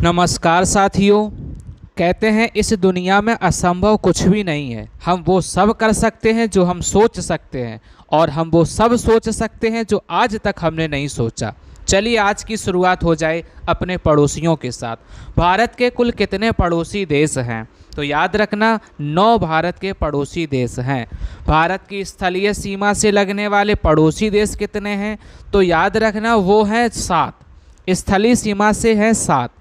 नमस्कार साथियों। कहते हैं इस दुनिया में असंभव कुछ भी नहीं है। हम वो सब कर सकते हैं जो हम सोच सकते हैं, और हम वो सब सोच सकते हैं जो आज तक हमने नहीं सोचा। चलिए आज की शुरुआत हो जाए अपने पड़ोसियों के साथ। भारत के कुल कितने पड़ोसी देश हैं? तो याद रखना 9 भारत के पड़ोसी देश हैं। भारत की स्थलीय सीमा से लगने वाले पड़ोसी देश कितने हैं? तो याद रखना वो हैं 7। स्थलीय सीमा से हैं 7।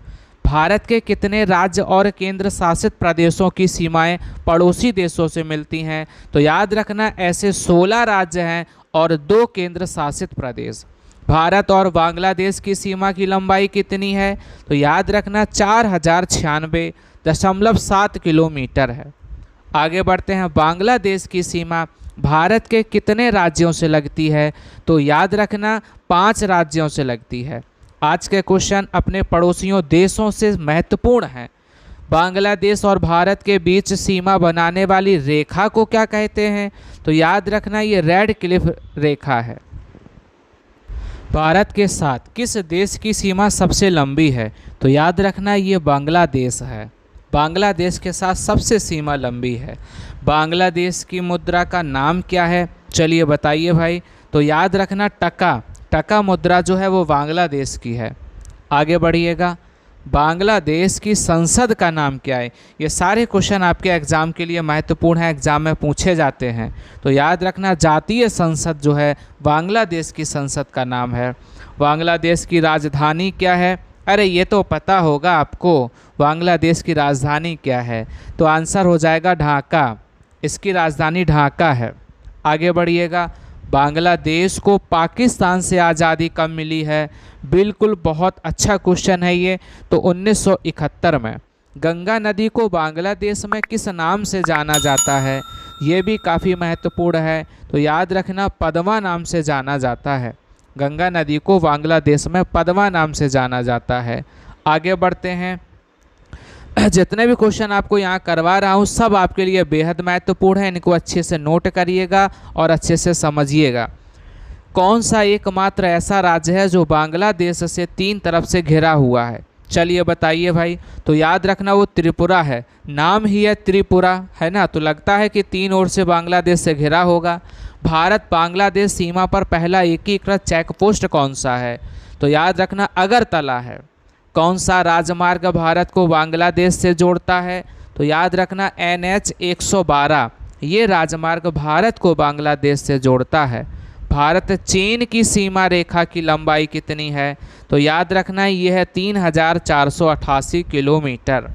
भारत के कितने राज्य और केंद्र शासित प्रदेशों की सीमाएं पड़ोसी देशों से मिलती हैं? तो याद रखना ऐसे 16 राज्य हैं और 2 केंद्र शासित प्रदेश। भारत और बांग्लादेश की सीमा की लंबाई कितनी है? तो याद रखना 4096.7 किलोमीटर है। आगे बढ़ते हैं। बांग्लादेश की सीमा भारत के कितने राज्यों से लगती है? तो याद रखना 5 राज्यों से लगती है। आज के क्वेश्चन अपने पड़ोसियों देशों से महत्वपूर्ण हैं। बांग्लादेश और भारत के बीच सीमा बनाने वाली रेखा को क्या कहते हैं? तो याद रखना ये रेड क्लिफ रेखा है। भारत के साथ किस देश की सीमा सबसे लंबी है? तो याद रखना ये बांग्लादेश है। बांग्लादेश के साथ सबसे सीमा लंबी है। बांग्लादेश की मुद्रा का नाम क्या है? चलिए बताइए भाई। तो याद रखना टका। टका मुद्रा जो है वो बांग्लादेश की है। आगे बढ़िएगा। बांग्लादेश की संसद का नाम क्या है? ये सारे क्वेश्चन आपके एग्ज़ाम के लिए महत्वपूर्ण है, एग्ज़ाम में पूछे जाते हैं। तो याद रखना जातीय संसद जो है बांग्लादेश की संसद का नाम है। बांग्लादेश की राजधानी क्या है? अरे ये तो पता होगा आपको। बांग्लादेश की राजधानी क्या है? तो आंसर हो जाएगा ढाका। इसकी राजधानी ढाका है। आगे बढ़िएगा। बांग्लादेश को पाकिस्तान से आज़ादी कब मिली है? बिल्कुल बहुत अच्छा क्वेश्चन है ये। तो 1971 में। गंगा नदी को बांग्लादेश में किस नाम से जाना जाता है? ये भी काफ़ी महत्वपूर्ण है। तो याद रखना पद्मा नाम से जाना जाता है। गंगा नदी को बांग्लादेश में पद्मा नाम से जाना जाता है। आगे बढ़ते हैं। जितने भी क्वेश्चन आपको यहाँ करवा रहा हूँ सब आपके लिए बेहद महत्वपूर्ण है। इनको अच्छे से नोट करिएगा और अच्छे से समझिएगा। कौन सा एकमात्र ऐसा राज्य है जो बांग्लादेश से 3 तरफ से घिरा हुआ है? चलिए बताइए भाई। तो याद रखना वो त्रिपुरा है। नाम ही है त्रिपुरा, है ना? तो लगता है कि 3 ओर से बांग्लादेश से घिरा होगा। भारत बांग्लादेश सीमा पर पहला एकीकृत चेक पोस्ट कौन सा है? तो याद रखना अगरतला है। कौन सा राजमार्ग भारत को बांग्लादेश से जोड़ता है? तो याद रखना NH 112। ये राजमार्ग भारत को बांग्लादेश से जोड़ता है। भारत चीन की सीमा रेखा की लंबाई कितनी है? तो याद रखना ये है 3488 किलोमीटर।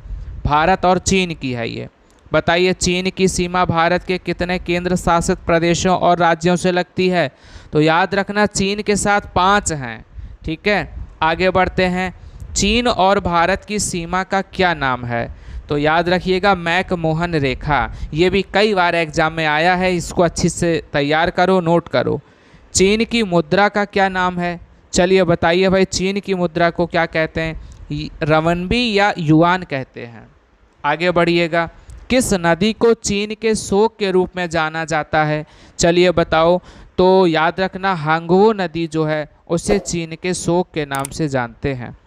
भारत और चीन की है ये। बताइए चीन की सीमा भारत के कितने केंद्र शासित प्रदेशों और राज्यों से लगती है? तो याद रखना चीन के साथ 5 हैं। ठीक है, आगे बढ़ते हैं। चीन और भारत की सीमा का क्या नाम है? तो याद रखिएगा मैकमोहन रेखा। ये भी कई बार एग्जाम में आया है, इसको अच्छी से तैयार करो, नोट करो। चीन की मुद्रा का क्या नाम है? चलिए बताइए भाई, चीन की मुद्रा को क्या कहते हैं? रवनबी या युआन कहते हैं। आगे बढ़िएगा। किस नदी को चीन के शोक के रूप में जाना जाता है? चलिए बताओ। तो याद रखना हांगवो नदी जो है उसे चीन के शोक के नाम से जानते हैं।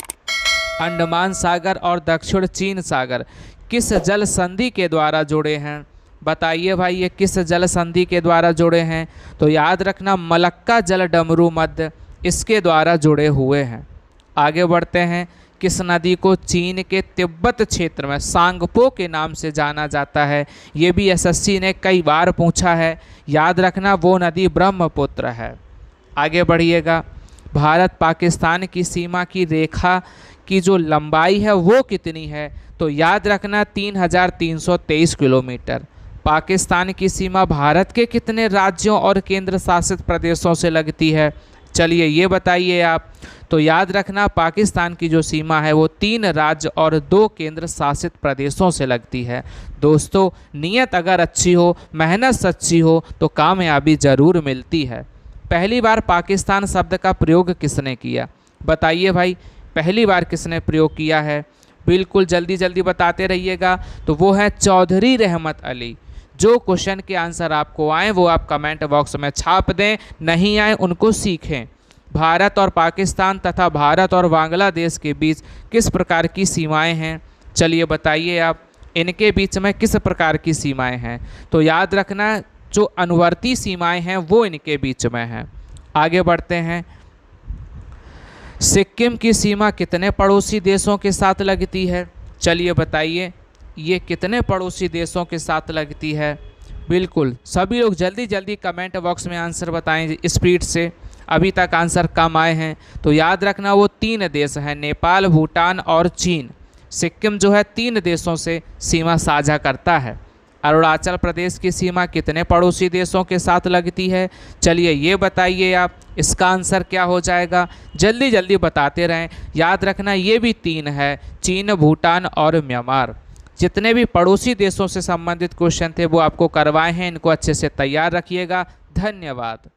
अंडमान सागर और दक्षिण चीन सागर किस जल संधि के द्वारा जुड़े हैं? बताइए भाई ये किस जल संधि के द्वारा जुड़े हैं? तो याद रखना मलक्का जल डमरू मध्य इसके द्वारा जुड़े हुए हैं। आगे बढ़ते हैं। किस नदी को चीन के तिब्बत क्षेत्र में सांगपो के नाम से जाना जाता है? ये भी SSC ने कई बार पूछा है। याद रखना वो नदी ब्रह्मपुत्र है। आगे बढ़िएगा। भारत पाकिस्तान की सीमा की रेखा की जो लंबाई है वो कितनी है? तो याद रखना 3323 किलोमीटर। पाकिस्तान की सीमा भारत के कितने राज्यों और केंद्र शासित प्रदेशों से लगती है? चलिए ये बताइए आप। तो याद रखना पाकिस्तान की जो सीमा है वो 3 राज्य और 2 केंद्र शासित प्रदेशों से लगती है। दोस्तों नीयत अगर अच्छी हो, मेहनत सच्ची हो तो कामयाबी ज़रूर मिलती है। पहली बार पाकिस्तान शब्द का प्रयोग किसने किया? बताइए भाई पहली बार किसने प्रयोग किया है? बिल्कुल जल्दी जल्दी बताते रहिएगा। तो वो है चौधरी रहमत अली। जो क्वेश्चन के आंसर आपको आए वो आप कमेंट बॉक्स में छाप दें, नहीं आए उनको सीखें। भारत और पाकिस्तान तथा भारत और बांग्लादेश के बीच किस प्रकार की सीमाएं हैं? चलिए बताइए आप, इनके बीच में किस प्रकार की सीमाएं हैं? तो याद रखना, जो अनुवर्ती सीमाएं हैं वो इनके बीच में हैं। आगे बढ़ते हैं। सिक्किम की सीमा कितने पड़ोसी देशों के साथ लगती है? चलिए बताइए, ये कितने पड़ोसी देशों के साथ लगती है? बिल्कुल, सभी लोग जल्दी जल्दी कमेंट बॉक्स में आंसर बताएं स्पीड से। अभी तक आंसर कम आए हैं तो याद रखना वो 3 देश हैं, नेपाल, भूटान और चीन। सिक्किम जो है 3 देशों से सीमा साझा करता है। अरुणाचल प्रदेश की सीमा कितने पड़ोसी देशों के साथ लगती है? चलिए ये बताइए आप, इसका आंसर क्या हो जाएगा? जल्दी जल्दी बताते रहें। याद रखना ये भी 3 है, चीन, भूटान और म्यांमार। जितने भी पड़ोसी देशों से संबंधित क्वेश्चन थे वो आपको करवाए हैं, इनको अच्छे से तैयार रखिएगा। धन्यवाद।